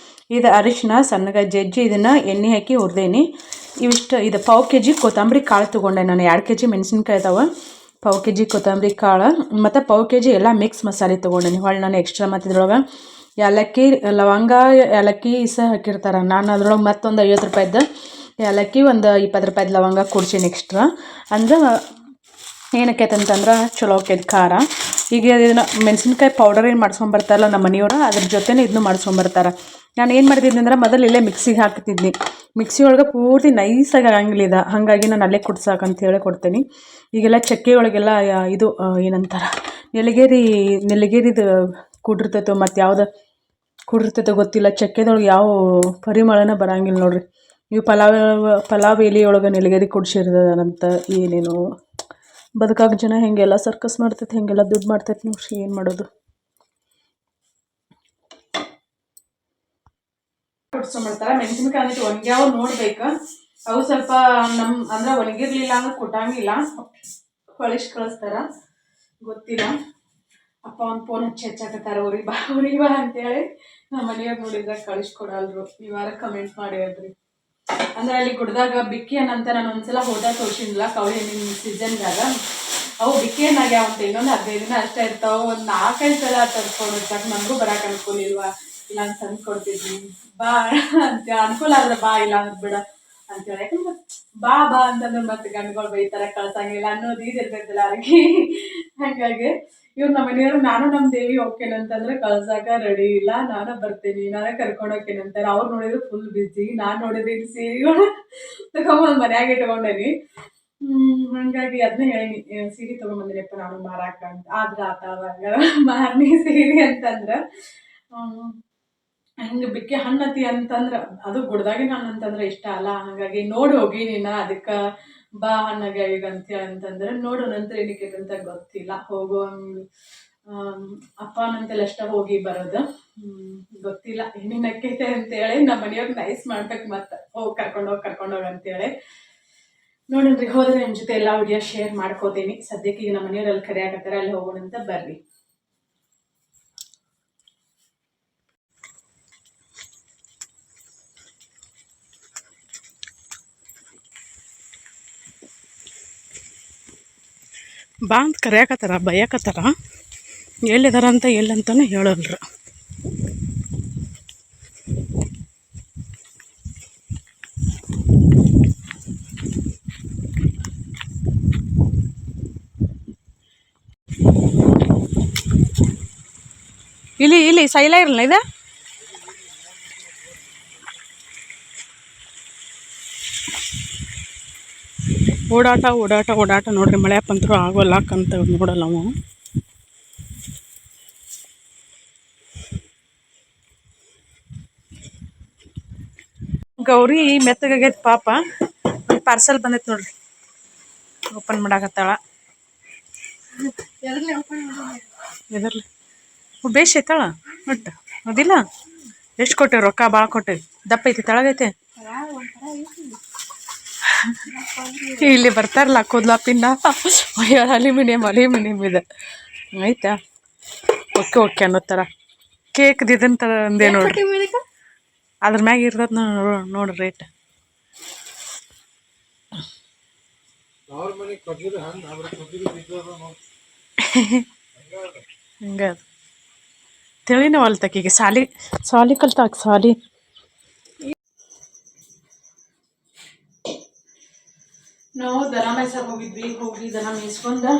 ಇದು ಅರಿಶಿನ ಸಣ್ಣಗೆ ಜಜ್ಜಿ ಇದನ್ನು ಎಣ್ಣೆ ಹಾಕಿ ಹುರಿದೇನಿ. ಇವಿಷ್ಟು. ಇದು 1/4 kg ಕೊತ್ತಂಬರಿ ಕಾಳು ತೊಗೊಂಡೆ ನಾನು. 2 kg ಮೆಣಸಿನ್ಕಾಯಿ ಇದಾವೆ, 1/4 kg ಕೊತ್ತಂಬರಿ ಕಾಳು ಮತ್ತು 1/4 kg ಎಲ್ಲ ಮಿಕ್ಸ್ ಮಸಾಲೆ ತೊಗೊಂಡೇನಿ. ಹೊಳ್ಳಿ ನಾನು ಎಕ್ಸ್ಟ್ರಾ ಮತ್ತು ಇದ್ರೊಳಗೆ ಏಲಕ್ಕಿ, ಲವಂಗ, ಏಲಕ್ಕಿ ಹಾಕಿರ್ತಾರೆ. ನಾನು ಅದ್ರೊಳಗೆ ಮತ್ತೊಂದು 50 ರೂಪಾಯಿದ್ದು ಏಲಕ್ಕಿ, ಒಂದು 20 ರೂಪಾಯಿದ್ದು ಲವಂಗ ಕೊಡ್ಸೀನಿ ಎಕ್ಸ್ಟ್ರಾ. ಅಂದ್ರೆ ಏನಕ್ಕೈತಂತಂದ್ರೆ ಚಲೋ ಆಕೈತೆ ಖಾರ. ಈಗ ಇದನ್ನು ಮೆಣಸಿನ್ಕಾಯಿ ಪೌಡರ್ ಏನು ಮಾಡ್ಸ್ಕೊಂಬರ್ತಾರಲ್ಲ ನಮ್ಮ ಮನೆಯವರು, ಅದ್ರ ಜೊತೆನೇ ಇದನ್ನು ಮಾಡ್ಸ್ಕೊಂಬರ್ತಾರೆ. ನಾನು ಏನು ಮಾಡ್ತಿದ್ದೆ ಅಂದ್ರೆ ಮೊದಲು ಇಲ್ಲೇ ಮಿಕ್ಸಿಗೆ ಹಾಕ್ತಿದ್ನಿ. ಮಿಕ್ಸಿ ಒಳಗೆ ಪೂರ್ತಿ ನೈಸಾಗಿ ಆಗಂಗಿಲ್ಲ. ಹಾಗಾಗಿ ನಾನು ಅಲ್ಲೇ ಕುಡ್ಸಾಕಂತ ಹೇಳಿ ಕೊಡ್ತೀನಿ. ಈಗೆಲ್ಲ ಚಕ್ಕೆ ಒಳಗೆಲ್ಲ ಇದು ಏನಂತಾರೆ, ನೆಲಗೇರಿದು ಕೂಡಿರ್ತೈತೋ ಮತ್ತು ಯಾವ್ದು ಕೂಡಿರ್ತೈತೋ ಗೊತ್ತಿಲ್ಲ. ಚಕ್ಕೆದೊಳಗೆ ಯಾವ ಪರಿಮಳನ ಬರೋಂಗಿಲ್ಲ ನೋಡ್ರಿ. ಇವು ಪಲಾವ್ ಎಲೆಯೊಳಗೆ ನೆಲಗೇರಿ ಕುಡಿಸಿರ್ತದಂತ. ಏನೇನು ಬದುಕಾಗ ಜನ ಹೆಂಗೆಲ್ಲ ಸರ್ಕಸ್ ಮಾಡ್ತೈತೆ, ಹೆಂಗೆಲ್ಲ ದುಡ್ಡು ಮಾಡ್ತೈತೆ ನೋಡ್ರಿ. ಏನು ಮಾಡೋದು? ಕುಡ್ಸ್ಕೊಂಡ್ಬಿಡ್ತಾರೆ. ಮೆಣಸಿನ್ಕಾಯಿ ಅಂದಿಟ್ಟು ಒಣಗ್ಯಾವ ನೋಡ್ಬೇಕು. ಅವು ಸ್ವಲ್ಪ ಅಂದ್ರೆ ಒಣಗಿರ್ಲಿಲ್ಲ ಅಂದ್ರೆ ಕೊಟ್ಟಂಗಿಲ್ಲ, ಹೊಳಿಸಿ ಕಳಿಸ್ತಾರ. ಗೊತ್ತಿಲ್ಲ. ಅಪ್ಪ ಒಂದು ಫೋನ್ ಹಚ್ಚಾಕತ್ತಾರ, ಉರಿ ಬಾ ಅಂತೇಳಿ. ನಮ್ಮ ಮನೆಯವ್ರು ನೋಡಿದ್ರೆ ಕಳಿಸ್ಕೊಡಲ್ರು. ಈ ವಾರ ಕಮೆಂಟ್ ಮಾಡಿ ಹೇಳ್ರಿ. ಅಂದ್ರೆ ಅಲ್ಲಿ ಗುಡ್ದಾಗ ಬಿಕ್ಕಿ ಅನ್ನಂತ ನಾನು ಒಂದ್ಸಲ ಹೋದಾಗ ತೋರಿಸಿದ್ಲ, ಕವಳಿ ಹಣ್ಣಿನ ಸೀಸನ್ದಾಗ. ಅವು ಬಿಕ್ಕಿ ಹಣ್ಣಾಗ್ಯಾವ ಅಂತ. ಇನ್ನೊಂದು 15 ದಿನ ಅಷ್ಟೇ ಇರ್ತಾವೆ. ಒಂದು 4-5 ಸಲ ತರ್ಸ್ಕೊಂಡು ನನಗೂ ಬರಕ್ಕೆ ಅನುಕೂಲ ಇಲ್ವಾ, ಇಲ್ಲ ಅಂತ ತಂದು ಕೊಡ್ತಿದ್ವಿ. ಬಾ ಅಂತ ಅನುಕೂಲ ಆದ್ರೆ ಬಾ, ಇಲ್ಲ ಅಂದ್ರೆ ಬಿಡ ಅಂತೇಳಿ. ಯಾಕಂದ್ರೆ ಬಾ ಅಂತಂದ್ರೆ ಮತ್ತೆ ಗಂಡುಗಳು ಬೈತಾರೆ, ಕಳ್ಸಂಗಿಲ್ಲ ಅನ್ನೋದು ಇದಿರ್ತೈತಿಲ್ಲ ಅವ್ರಿಗೆ. ಹಾಗಾಗಿ ಇವ್ರು ನಮ್ಮ ಮನೆಯವರು ನಾನು ನಮ್ಮ ದೇವಿ ಹೋಗ್ತೇನಂತಂದ್ರೆ ಕಳ್ಸಾಕ ರೆಡಿ ಇಲ್ಲ. ನಾನೇ ಬರ್ತೀನಿ, ನಾನೇ ಕರ್ಕೊಂಡು ಹೋಗ್ತೇನಂತಾರೆ. ಅವ್ರು ನೋಡಿದ್ರೆ ಫುಲ್ ಬಿಸಿ. ನಾನು ನೋಡಿದ್ರೆ ಇಲ್ಲಿ ಸೀರೆಗಳು ತಗೊಂಬಂದು ಮನ್ಯಾಗ ಇಟ್ಕೊಂಡೇನಿ. ಹಾಗಾಗಿ ಅದನ್ನ ಹೇಳೀನಿ, ಸೀರೆ ತೊಗೊಂಬಂದಿನಪ್ಪ ನಾನು ಮಾರಾಕ ಅಂತ. ಆದ್ರೆ ಆತಾವಾಗ ಮಾರ್ನಿ ಸೀರೆ ಅಂತಂದ್ರೆ ಹಿಂಗೆ ಬಿಕ್ಕಿ ಹಣ್ಣತಿ ಅಂತಂದ್ರೆ ಅದು ಗುಡ್ದಾಗಿನ ಹಣ್ಣು ಅಂತಂದ್ರೆ ಇಷ್ಟ ಅಲ್ಲ. ಹಾಗಾಗಿ ನೋಡಿ ಹೋಗಿ ನೀನು ಅದಕ್ಕೆ ಬಾ ಹಣ್ಣಾಗ್ಯಾವ ಈಗ ಅಂತೇಳಿ ಅಂತಂದ್ರೆ ನೋಡು. ನಂತರ ಏನಕ್ಕೆ ಅಂತ ಗೊತ್ತಿಲ್ಲ. ಹೋಗೋ ಅಪ್ಪನಂತೆಲ್ಲ ಅಷ್ಟ ಹೋಗಿ ಬರೋದು. ಗೊತ್ತಿಲ್ಲ ಏನೇನಕ್ಕೈತೆ ಅಂತೇಳಿ. ನಮ್ಮ ಮನೆಯವ್ರಿಗೆ ನೈಸ್ ಮಾಡ್ಬೇಕು, ಮತ್ತೆ ಕರ್ಕೊಂಡೋಗಿ ಅಂತೇಳಿ. ನೋಡಿನ್ರಿ, ಹೋದ್ರೆ ನಿಮ್ಮ ಜೊತೆ ಎಲ್ಲ ವಿಡಿಯೋ ಶೇರ್ ಮಾಡ್ಕೋತೀನಿ. ಸದ್ಯಕ್ಕೆ ಈಗ ನಮ್ಮ ಮನೆಯವರಲ್ಲಿ ಕರೆಯಾಕತ್ತಾರೆ, ಅಲ್ಲಿ ಹೋಗೋಣಂತ ಬರ್ರಿ. ಬಾ ಅಂತ ಕರೆಯಾಕತ್ತಾರ, ಬೈಯಾಕತ್ತಾರ. ಎಲ್ಲಿದಾರ ಅಂತ ಎಲ್ಲಂತಾನೆ ಹೇಳಲ್ರು. ಇಲ್ಲಿ ಸೈಲ ಇರಲ್ಲ ಇದು ಓಡಾಟ ನೋಡ್ರಿ ಮಳೆ ಬಂತರೂ ಆಗೋಲ್ಲ ಕಂತ ನೋಡಲ್ಲ ಅವ ಗೌರಿ ಮೆತ್ತಗಾಗೈತೆ ಪಾಪ ಒಂದು ಪಾರ್ಸೆಲ್ ಬಂದೈತೆ ನೋಡ್ರಿ ಓಪನ್ ಮಾಡಾಕತ್ತಾಳ ಎದರ್ಲಿ ಬೇಷ್ ಐತಾಳ ಒಟ್ಟು ಹೌದಿಲ್ಲ ಎಷ್ಟು ಕೊಟ್ಟೇವಿ ರೊಕ್ಕ ಭಾಳ ಕೊಟ್ಟೇವಿ ದಪ್ಪ ಐತಿ ತೆಳಗೈತೆ ಇಲ್ಲಿ ಬರ್ತಾರಲ್ಲ ಕೂದ್ಲಾಪಿಂದ ಅಲ್ಯೂಮಿನಿಯಂ ಇದೆ ಆಯ್ತಾ ಓಕೆ ಅನ್ನೋ ಥರ ಕೇಕ್ ದಿದಂತ ಅಂದೇ ನೋಡ್ರಿ ಅದ್ರ ಮ್ಯಾಗ ಇರ್ತದ ನೋಡ್ರಿ ರೇಟ್ ಹಂಗ ತಿಳಿನ ಹೊಲ್ತಕೀಗ ಸಾಲಿ ಕಲ್ತಾಕ ಸಾಲಿ ನಾವು ದನ ಮೇಯ್ಸಕ್ಕೆ ಹೋಗಿ ದನ ಮೇಯಿಸ್ಕೊಂಡು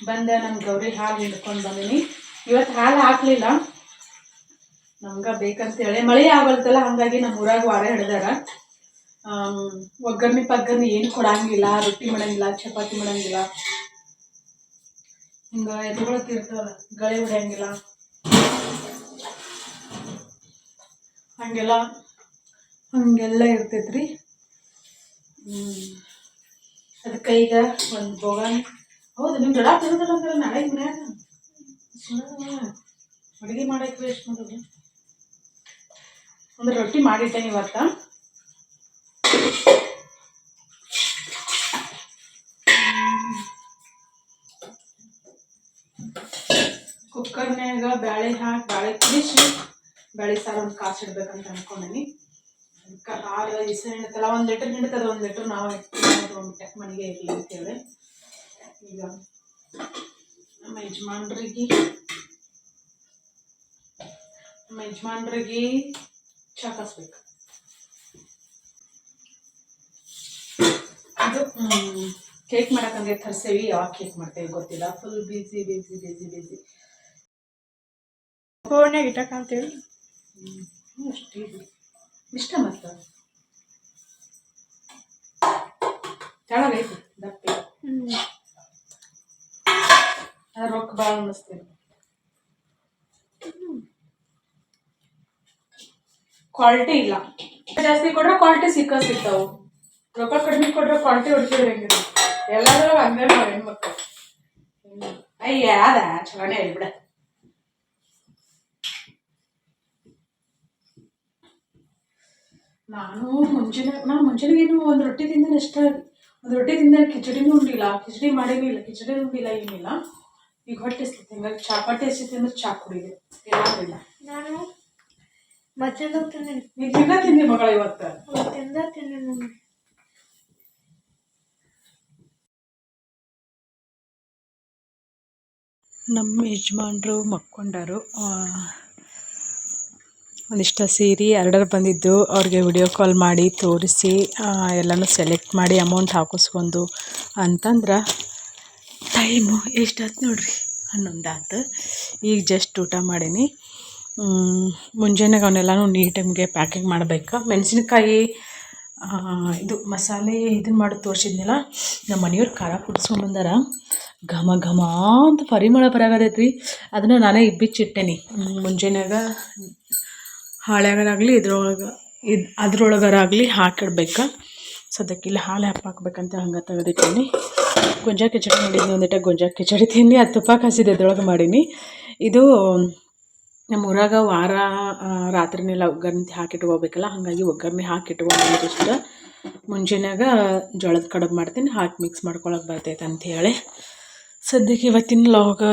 ಬಂದೆ ನಮ್ಮ ಗೌರಿ ಹಾಲು ಹಿಡ್ಕೊಂಡು ಬಂದೀನಿ ಇವತ್ತು ಹಾಲು ಹಾಕಲಿಲ್ಲ ನಮ್ಗೆ ಬೇಕಂತೇಳಿ ಮಳೆ ಆಗಲ್ತಲ್ಲ ಹಾಗಾಗಿ ನಮ್ಮ ಊರಾಗ ವಾರ ಹಿಡ್ದಾರ ಒಗ್ಗರ್ಣಿ ಏನು ಕೊಡಂಗಿಲ್ಲ ರೊಟ್ಟಿ ಮಾಡಂಗಿಲ್ಲ ಚಪಾತಿ ಮಾಡಂಗಿಲ್ಲ ಹಿಂಗೆ ಎದುರುಗಳು ತಿರ್ತಾವಲ್ಲ ಗಳೆ ಹೊಡೆಯಂಗಿಲ್ಲ ಹಂಗೆಲ್ಲ ಇರ್ತೈತ್ರಿ ಅದಕ್ಕೆ ಈಗ ಒಂದು ಬೋಗಾನಿ ಹೌದು ನಿಮ್ಮ ಜಡ ತಿರುದಲ್ಲ ಅಂದ್ರೆ ನಾಳೆ ಮನ್ಯಾಗ ಅಡುಗೆ ಮಾಡಕ್ಕೆ ವೇಸ್ಟ್ ಮಾಡೋದು ಅಂದ್ರೆ ರೊಟ್ಟಿ ಮಾಡಿಟ್ಟೇನೆ ಇವತ್ತು ಕುಕ್ಕರ್ನಾಗ ಬ್ಯಾಳೆ ಹಾಕಿ ಬ್ಯಾಳೆ ಕುದಿಸಿ ಬ್ಯಾಳೆ ಸಾರು ಒಂದು ಕಾಸು ಇಡ್ಬೇಕಂತ ಅನ್ಕೊಂಡೀನಿ ಅದಕ್ಕೆ ಹಾಲು ಇಸೆ ಹಿಡಿತಲ್ಲ 1 ಲೀಟರ್ ಹಿಡಿತದ 1 ಲೀಟರ್ ನಾವು ತೊಗೊಂಡ್ಬಿಟ್ಟೆ ಮನೆಗೆ ಇರಲಿ ಅಂತೇಳಿ ಈಗ ನಮ್ಮ ಯಜಮಾನ್ರಿಗೆ ಚಾ ಕಾಸ್ಬೇಕು ಅದು ಕೇಕ್ ಮಾಡಕ್ಕಂಗೆ ತರಿಸೇವಿ ಯಾವಾಗ ಕೇಕ್ ಮಾಡ್ತೇವೆ ಗೊತ್ತಿಲ್ಲ ಫುಲ್ ಬಿಸಿ ಫೋನ್ಯಾಗ ಇಟ್ಟಕ್ಕಂತೇಳಿ ಅಷ್ಟು ಇಷ್ಟ ಮತ್ತು ಚೆನ್ನಾಗೈತಿ ದಪ್ಪಿ ರೊಕ್ಕ ಭಾಳ ಅನ್ನಿಸ್ತೀವಿ ಕ್ವಾಲಿಟಿ ಇಲ್ಲ ಜಾಸ್ತಿ ಕೊಟ್ರೆ ಕ್ವಾಲಿಟಿ ಸಿಗ್ತಾವು ರೊಕ್ಕ ಕಡಿಮೆ ಕೊಟ್ರೆ ಕ್ವಾಲಿಟಿ ಹೊಡ್ತಿದ್ರೆ ಹೆಂಗಿದೆ ಎಲ್ಲಾದ್ರೂ ಹಂಗೆ ನಾವು ಹೆಣ್ಮಕ್ಳು ಅಯ್ಯ ಅದ ಚಲೋನೇ ಹೇಳ್ಬಿಡ ನಾನು ಮುಂಚೆನೇ ಏನು ಒಂದು ರೊಟ್ಟಿ ತಿಂದ ಒಂದು ರೊಟ್ಟಿ ತಿಂದ ಕಿಚಡಿನೂ ಉಂಡಿಲ್ಲ ಕಿಚಡಿ ಮಾಡೇನಿಲ್ಲ ಕಿಚಡಿ ಉಂಡಿಲ್ಲ ಏನಿಲ್ಲ ಈಗ ಹೊಟ್ಟೆ ಎಸ್ತೈತಿ ಹಿಂಗಾಗಿ ಚಾಪಾಟಿ ಎಸ್ತೈತಿ ಅಂದ್ರೆ ಚಾ ಕುಡಿದೆ ಇಲ್ಲ ನಾನು ಮಧ್ಯಾಹ್ನ ತಿಂದಿ ಮಗಳ ಇವತ್ತು ತಿಂದೆ ನಮ್ಮ ಯಜಮಾನ್ರು ಮಕ್ಕೊಂಡಾರು ಒಂದಿಷ್ಟು ಸೀರೆ ಆರ್ಡರ್ ಬಂದಿದ್ದು ಅವ್ರಿಗೆ ವಿಡಿಯೋ ಕಾಲ್ ಮಾಡಿ ತೋರಿಸಿ ಎಲ್ಲನೂ ಸೆಲೆಕ್ಟ್ ಮಾಡಿ ಅಮೌಂಟ್ ಹಾಕಿಸ್ಕೊಂಡು ಅಂತಂದ್ರೆ ಟೈಮು ಎಷ್ಟಾಯ್ತು ನೋಡ್ರಿ 11 ಆಯ್ತು ಈಗ ಜಸ್ಟ್ ಊಟ ಮಾಡೀನಿ ಮುಂಜಾನೆಗೆ ಅವನ್ನೆಲ್ಲನೂ ನೀಟಾಗಿ ಪ್ಯಾಕಿಂಗ್ ಮಾಡಬೇಕು ಮೆಣಸಿನ್ಕಾಯಿ ಇದು ಮಸಾಲೆ ಇದನ್ನು ಮಾಡಿ ತೋರಿಸಿದ್ನಲ್ಲ ನಮ್ಮ ಮನೆಯವ್ರು ಖಾರ ಕುಡಿಸ್ಕೊಂಬಂದಾರ ಘಮ ಘಮ ಅಂತ ಪರಿಮಳ ಬರಾಗತೈತಿ ಅದನ್ನು ನಾನೇ ಇಬ್ಬಿಚ್ಚಿಟ್ಟೇನಿ ಮುಂಜಾನೆಯಾಗ ಹಾಳ್ಯಾಗರಾಗಲಿ ಅದ್ರೊಳಗರಾಗಲಿ ಹಾಕಿಡ್ಬೇಕು ಸದ್ಯಕ್ಕೆ ಇಲ್ಲಿ ಹಾಲು ಹಾಕ್ಬೇಕಂತ ಹಂಗೆ ತೆಗೆದಿಟ್ಟೀನಿ ಗೊಂಜಾ ಕಿಚಡಿ ಮಾಡಿದ್ನಿ ಒಂದಿಟ್ಟ ಗೊಂಜಾ ಕಿಚಡಿ ತಿನ್ನಿ ಅದು ತುಪ್ಪ ಕಾಸಿದೆ ಅದ್ರೊಳಗೆ ಮಾಡೀನಿ ಇದು ನಮ್ಮ ಊರಾಗ ವಾರ ರಾತ್ರಿನೆಲ್ಲ ಒಗ್ಗರಣೆ ಹಾಕಿಟ್ಕೋಬೇಕಲ್ಲ ಹಾಗಾಗಿ ಒಗ್ಗರಣೆ ಹಾಕಿಟ್ಕೊಂಡು ಜಸ್ಟ್ ಮುಂಜಾನೆಯಾಗ ಜೋಳದ ಕಡುಬು ಮಾಡ್ತೀನಿ ಹಾಕಿ ಮಿಕ್ಸ್ ಮಾಡ್ಕೊಳಕ್ಕೆ ಬರ್ತೈತೆ ಅಂಥೇಳಿ ಸದ್ಯಕ್ಕೆ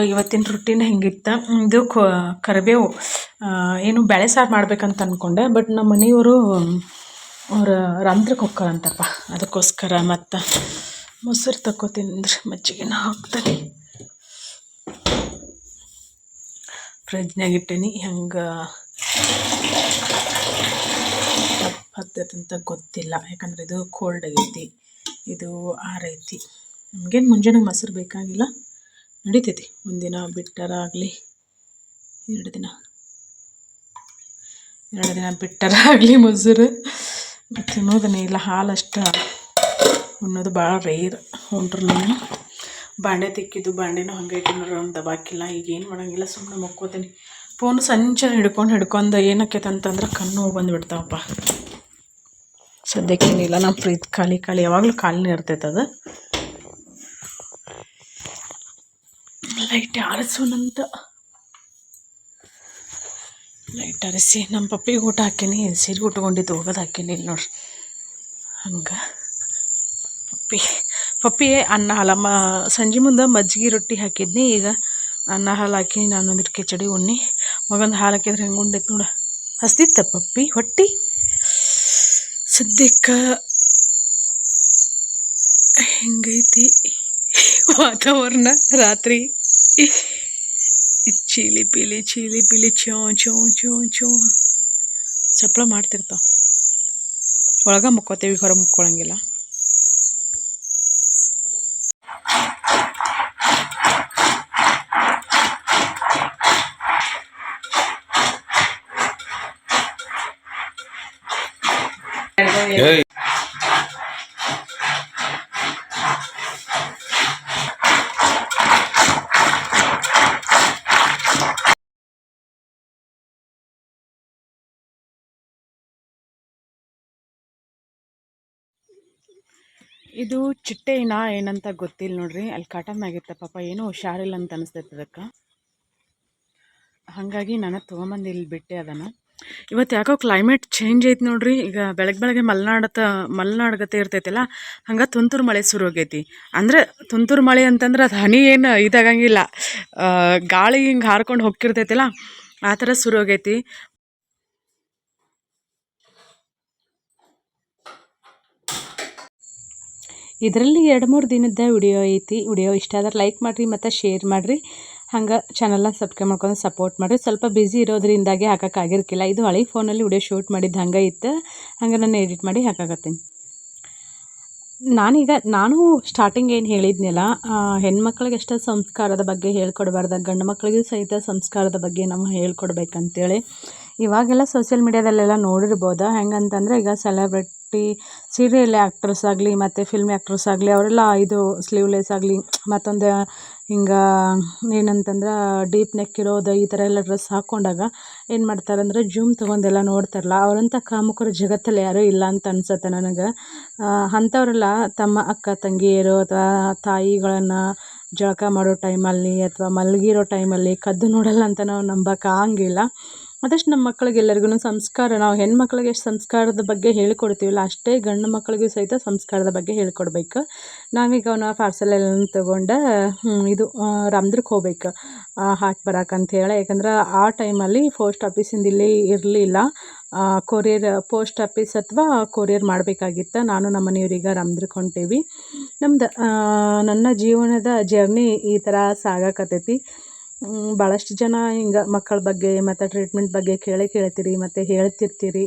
ಇವತ್ತಿನ ರೊಟ್ಟಿನ ಹೆಂಗಿತ್ತು ಇದು ಕರಿಬೇವು ಏನು ಬೇಳೆ ಸಾರು ಮಾಡ್ಬೇಕಂತ ಅಂದ್ಕೊಂಡೆ ಬಟ್ ನಮ್ಮ ಮನೆಯವರು ಅವ್ರು ರಂಧ್ರಕ್ಕೆ ಹೋಗ್ತಾರಂತಪ್ಪ ಅದಕ್ಕೋಸ್ಕರ ಮತ್ತು ಮೊಸರು ತಗೋತೀನಿ ಅಂದ್ರೆ ಮಜ್ಜಿಗೆನ ಹಾಕ್ತೀನಿ ಫ್ರಿಜ್ನಾಗ ಇಟ್ಟೀನಿ ಹೆಂಗೆ ಹತ್ತೈತಂತ ಗೊತ್ತಿಲ್ಲ ಯಾಕಂದ್ರೆ ಇದು ಕೋಲ್ಡ್ ಆಗೈತಿ ಇದು ಆರೈತಿ ನಮಗೇನು ಮುಂಜಾನೆ ಮೊಸರು ಬೇಕಾಗಿಲ್ಲ ನಡಿತೈತಿ ಒಂದಿನ ಬಿಟ್ಟರಾಗಲಿ 2 ದಿನ ಬಿಟ್ಟರೆ ಆಗಲಿ ಮೊಸರು ತಿನ್ನೋದನ್ನೇ ಇಲ್ಲ. ಹಾಲಷ್ಟು ಅನ್ನೋದು ಭಾಳ ರೇರ್ ಹೊಂಟ್ರು. ನಾನು ಬಾಂಡೆ ತಿಕ್ಕಿದ್ದು ಬಾಂಡೆನೂ ಹಂಗೆ ಇಟ್ಟಿನೋರು ಒಂದು ದಬಾಕಿಲ್ಲ. ಈಗ ಏನು ಮಾಡೋಂಗಿಲ್ಲ, ಸುಮ್ಮನೆ ಮಕ್ಕೋತೀನಿ. ಫೋನ್ ಸಂಚೆ ಹಿಡ್ಕೊಂಡು ಏನಕ್ಕೈತೆ ಅಂತಂದ್ರೆ ಕಣ್ಣು ಹೋಗಿ ಬಂದುಬಿಡ್ತಾವಪ್ಪ. ಸದ್ಯಕ್ಕೇನಿಲ್ಲ, ನಮ್ಮ ಫ್ರಿಜ್ ಖಾಲಿ ಯಾವಾಗಲೂ ಖಾಲಿನೇ ಇರ್ತೈತೆ. ಅದು ಲೈಟ್ ಆರಿಸೋಣಂತ ಲೈಟ್ ಆರಿಸಿ ನಮ್ಮ ಪಪ್ಪಿಗೆ ಊಟ ಹಾಕೀನಿ. ಸೀರೆ ಉಟ್ಕೊಂಡಿದ್ದು ಹೋಗೋದು ಹಾಕೀನಿ ಇಲ್ಲಿ ನೋಡ್ರಿ. ಹಂಗೆ ಪಪ್ಪಿ ಅನ್ನ ಹಾಲಮ್ಮ ಸಂಜೆ ಮುಂದೆ ಮಜ್ಜಿಗೆ ರೊಟ್ಟಿ ಹಾಕಿದ್ನಿ. ಈಗ ಅನ್ನ ಹಾಲು ಹಾಕಿ ನಾನೊಂದಿಟ್ಟು ಕಿಚಡಿ ಉಣ್ಣಿ ಮಗಂದು ಹಾಲು ಹಾಕಿದ್ರೆ ಹೆಂಗೆ ಉಂಡೈತೆ ನೋಡ. ಹಸ್ತಿತ್ತ ಪಪ್ಪಿ ಹೊಟ್ಟಿ. ಸದ್ಯಕ್ಕೆ ಹೆಂಗೈತಿ ವಾತಾವರಣ. ರಾತ್ರಿ ಚೀಲಿ ಪೀಲಿ ಚೋ ಸಪ್ಪಳ ಮಾಡ್ತಿರ್ತಾವ. ಒಳಗೆ ಮುಕ್ಕೋತೀವಿ, ಹೊರಗೆ ಮುಕ್ಕೊಳಂಗಿಲ್ಲ. ಇದು ಚಿಟ್ಟೆನ ಏನಂತ ಗೊತ್ತಿಲ್ಲ ನೋಡ್ರಿ. ಅಲ್ಲಿ ಕಾಟನ್ ಆಗಿತ್ತ ಪಾಪ, ಏನೋ ಹುಷಾರಿಲ್ಲ ಅಂತ ಅನಿಸ್ತೈತೆ ಅದಕ್ಕೆ. ಹಾಗಾಗಿ ನಾನು ತೊಗೊಂಬಂದು ಇಲ್ಲಿ ಬಿಟ್ಟೆ ಅದನ್ನು. ಇವತ್ತು ಯಾಕೋ ಕ್ಲೈಮೇಟ್ ಚೇಂಜ್ ಐತೆ ನೋಡ್ರಿ. ಈಗ ಬೆಳಗ್ಗೆ ಮಲೆನಾಡ್ಗತೆ ಇರ್ತೈತಿಲ್ಲ, ಹಂಗೆ ತುಂತುರು ಮಳೆ ಶುರು ಆಗೈತಿ. ಅಂದರೆ ತುಂತುರು ಮಳೆ ಅಂತಂದ್ರೆ ಅದು ಹನಿ ಏನು ಇದಾಗಂಗಿಲ್ಲ, ಗಾಳಿ ಹಿಂಗೆ ಹಾರ್ಕೊಂಡು ಹೋಗ್ತಿರ್ತೈತಿಲ್ಲ ಆ ಥರ ಶುರು ಆಗೈತಿ. ಇದರಲ್ಲಿ 2-3 ದಿನದ ವಿಡಿಯೋ ಐತಿ. ವಿಡಿಯೋ ಇಷ್ಟ ಆದ್ರೆ ಲೈಕ್ ಮಾಡಿರಿ ಮತ್ತು ಶೇರ್ ಮಾಡಿರಿ. ಹಂಗೆ ಚಾನಲ್ನ ಸಬ್ಸ್ಕ್ರೈಬ್ ಮಾಡ್ಕೊಂಡು ಸಪೋರ್ಟ್ ಮಾಡಿರಿ. ಸ್ವಲ್ಪ ಬ್ಯುಸಿ ಇರೋದ್ರಿಂದಾಗೆ ಹಾಕೋಕ್ಕಾಗಿರ್ಕಿಲ್ಲ. ಇದು ಹಳೆ ಫೋನಲ್ಲಿ ವಿಡಿಯೋ ಶೂಟ್ ಮಾಡಿದ್ದು ಹಂಗೆ ಇತ್ತು, ಹಂಗೆ ನಾನು ಎಡಿಟ್ ಮಾಡಿ ಹಾಕಾಕತ್ತೀನಿ. ನಾನು ಸ್ಟಾರ್ಟಿಂಗ್ ಏನು ಹೇಳಿದ್ನಲ್ಲ, ಹೆಣ್ಮಕ್ಳಿಗೆ ಅಷ್ಟೇ ಸಂಸ್ಕಾರದ ಬಗ್ಗೆ ಹೇಳ್ಕೊಡ್ಬಾರ್ದು, ಗಂಡು ಮಕ್ಳಿಗೂ ಸಹಿತ ಸಂಸ್ಕಾರದ ಬಗ್ಗೆ ನಾವು ಹೇಳ್ಕೊಡ್ಬೇಕಂತೇಳಿ. ಇವಾಗೆಲ್ಲ ಸೋಷಿಯಲ್ ಮೀಡ್ಯಾದಲ್ಲೆಲ್ಲ ನೋಡಿರ್ಬೋದು. ಹೆಂಗಂತಂದರೆ ಈಗ ಸೆಲೆಬ್ರಿಟಿ ಸೀರಿಯಲ್ ಆ್ಯಕ್ಟ್ರಸ್ ಆಗಲಿ ಮತ್ತು ಫಿಲ್ಮ್ ಆ್ಯಕ್ಟ್ರಸ್ ಆಗಲಿ ಅವರೆಲ್ಲ ಇದು ಸ್ಲೀವ್ಲೆಸ್ ಆಗಲಿ ಮತ್ತೊಂದು ಹಿಂಗೆ ಏನಂತಂದ್ರೆ ಡೀಪ್ ನೆಕ್ ಇರೋದು ಈ ಥರ ಎಲ್ಲ ಡ್ರೆಸ್ ಹಾಕ್ಕೊಂಡಾಗ ಏನು ಮಾಡ್ತಾರಂದ್ರೆ ಜೂಮ್ ತೊಗೊಂಡೆಲ್ಲ ನೋಡ್ತಾರಲ್ಲ, ಅವರಂಥ ಕಾಮುಕರು ಜಗತ್ತಲ್ಲಿ ಯಾರೂ ಇಲ್ಲ ಅಂತ ಅನ್ಸುತ್ತೆ ನನಗೆ. ಅಂಥವರೆಲ್ಲ ತಮ್ಮ ಅಕ್ಕ ತಂಗಿಯರು ಅಥವಾ ತಾಯಿಗಳನ್ನು ಜಳಕ ಮಾಡೋ ಟೈಮಲ್ಲಿ ಅಥವಾ ಮಲಗಿರೋ ಟೈಮಲ್ಲಿ ಕದ್ದು ನೋಡಲ್ಲ ಅಂತ ನಾವು ನಂಬೋಕ್ಕಾಗಂಗಿಲ್ಲ. ಆದಷ್ಟು ನಮ್ಮ ಮಕ್ಕಳಿಗೆ ಎಲ್ಲರಿಗೂ ಸಂಸ್ಕಾರ, ನಾವು ಹೆಣ್ಮಕ್ಳಿಗೆ ಎಷ್ಟು ಸಂಸ್ಕಾರದ ಬಗ್ಗೆ ಹೇಳ್ಕೊಡ್ತೀವಲ್ಲ ಅಷ್ಟೇ ಗಂಡು ಮಕ್ಕಳಿಗೂ ಸಹಿತ ಸಂಸ್ಕಾರದ ಬಗ್ಗೆ ಹೇಳ್ಕೊಡ್ಬೇಕು. ನಾವೀಗ ಅವನ್ನ ಪಾರ್ಸೆಲೆಲ್ಲ ತೊಗೊಂಡು ಇದು ರಾಮದುರ್ಗಕ್ಕೆ ಹೋಗ್ಬೇಕು ಹಾಕಿ ಬರೋಕ್ಕಂತೇಳಿ. ಯಾಕಂದ್ರೆ ಆ ಟೈಮಲ್ಲಿ ಪೋಸ್ಟ್ ಆಫೀಸಿಂದ ಇಲ್ಲಿ ಇರಲಿಲ್ಲ, ಕೊರಿಯರ್ ಪೋಸ್ಟ್ ಆಫೀಸ್ ಅಥವಾ ಕೊರಿಯರ್ ಮಾಡಬೇಕಾಗಿತ್ತು. ನಾನು ನಮ್ಮ ಮನೆಯವ್ರಿಗೆ ರಾಮದುರ್ಗಕ್ಕೆ ಹೊಂಟೀವಿ. ನನ್ನ ಜೀವನದ ಜರ್ನಿ ಈ ಥರ ಸಾಗಾಕತ್ತೈತಿ. ಭಾಳಷ್ಟು ಜನ ಹಿಂಗೆ ಮಕ್ಕಳ ಬಗ್ಗೆ ಮತ್ತು ಟ್ರೀಟ್ಮೆಂಟ್ ಬಗ್ಗೆ ಕೇಳ್ತೀರಿ ಮತ್ತು ಹೇಳ್ತಿರ್ತೀರಿ.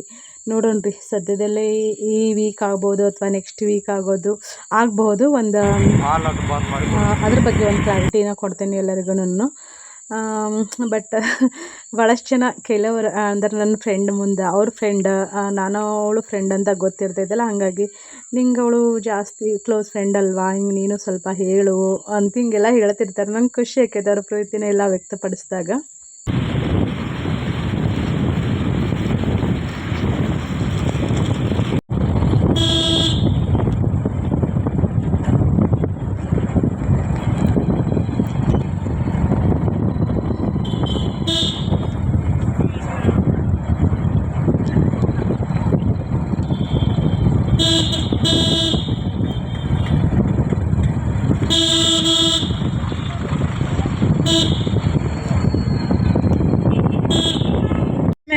ನೋಡೋಣ್ರಿ, ಸದ್ಯದಲ್ಲೇ ಈ ವೀಕ್ ಆಗ್ಬೋದು ಅಥವಾ ನೆಕ್ಸ್ಟ್ ವೀಕ್ ಆಗ್ಬೋದು ಒಂದು ಅದ್ರ ಬಗ್ಗೆ ಒಂದು ಕ್ಲಾರಿಟಿನ ಕೊಡ್ತೀನಿ ಎಲ್ಲರಿಗೂ. ಬಟ್ ಭಾಳಷ್ಟು ಜನ ಕೆಲವರು ಅಂದ್ರೆ ನನ್ನ ಫ್ರೆಂಡ್ ಮುಂದೆ ಅವ್ರ ಫ್ರೆಂಡ್ ನಾನು ಅವಳು ಫ್ರೆಂಡ್ ಅಂತ ಗೊತ್ತಿರ್ತೈತಲ್ಲ, ಹಾಗಾಗಿ ನಿಂಗೆ ಅವಳು ಜಾಸ್ತಿ ಕ್ಲೋಸ್ ಫ್ರೆಂಡ್ ಅಲ್ವಾ, ಹಿಂಗೆ ನೀನು ಸ್ವಲ್ಪ ಹೇಳು ಅಂತ ಹಿಂಗೆಲ್ಲ ಹೇಳ್ತಿರ್ತಾರೆ. ನಂಗೆ ಖುಷಿ ಆಕೈತೆ ಅವ್ರ ಪ್ರೀತಿನ ಎಲ್ಲ ವ್ಯಕ್ತಪಡಿಸಿದಾಗ.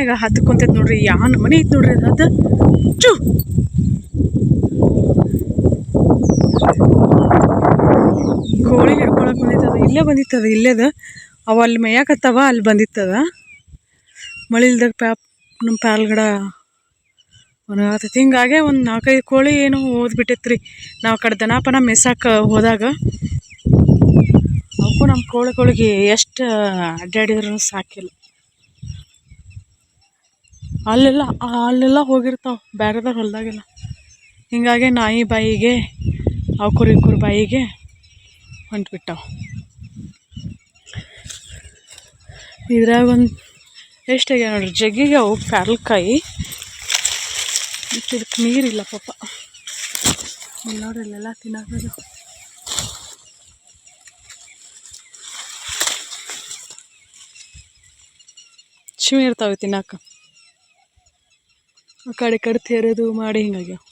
ಈಗ ಹತ್ತು ಕುಂತೈತೆ ನೋಡ್ರಿ, ಯಾನ್ ಮನೆ ಐತೆ ನೋಡ್ರಿ ಅದು. ಚು ಕೋಳಿ ಹಿಡ್ಕೊಳಕ್ ಬಂದಿತ್ತದ, ಇಲ್ಲೇ ಬಂದಿತ್ತದ, ಇಲ್ಲೇದ ಅವ ಅಲ್ಲಿ ಮೇಯಾಕತ್ತವ, ಅಲ್ಲಿ ಬಂದಿತ್ತದ. ಮಳೆ ಇಲ್ದಾಗ ನಮ್ಮ ಪ್ಯಾಲ್ಗಡ ಒಣಗಾತೈತಿ. ಹಿಂಗಾಗೆ ಒಂದು 4-5 ಕೋಳಿ ಏನು ಓದ್ಬಿಟ್ಟೈತ್ರಿ. ನಾವು ಕಡೆ ದನಪನ ಮೆಸಾಕ ಹೋದಾಗ ಅವಕ್ಕೂ ನಮ್ಮ ಕೋಳಿಗಳಿಗೆ ಎಷ್ಟು ಅಡ್ಡಾಡಿದ್ರೂ ಸಾಕಿಲ್ಲ. ಅಲ್ಲೆಲ್ಲ ಹೋಗಿರ್ತಾವೆ ಬೇರೆದವ್ರ ಹೊಲದಾಗೆಲ್ಲ. ಹಿಂಗಾಗಿ ನಾಯಿ ಬಾಯಿಗೆ ಅವು ಕುರಿ ಬಾಯಿಗೆ ಹೊಂಟ್ಬಿಟ್ಟಾವೆ. ಇದ್ರಾಗ ಒಂದು ಎಷ್ಟಾಗ್ಯಾವ ನೋಡ್ರಿ, ಜಗ್ಗಿಗೆ ಅವು ಪ್ಯಾರ್ಲಕಾಯಿ. ಇದಕ್ಕೆ ನೀರಿಲ್ಲ ಪಾಪ. ನೋಡ್ರಿ ಇಲ್ಲೆಲ್ಲ ತಿನ್ನೋದು ಶಿವ ಇರ್ತಾವೆ ತಿನ್ನಕ್ಕೆ. ಆ ಕಡೆ ತೇರೋದು ಮಾಡಿ ಹಿಂಗಾಗ್ಯಾವ.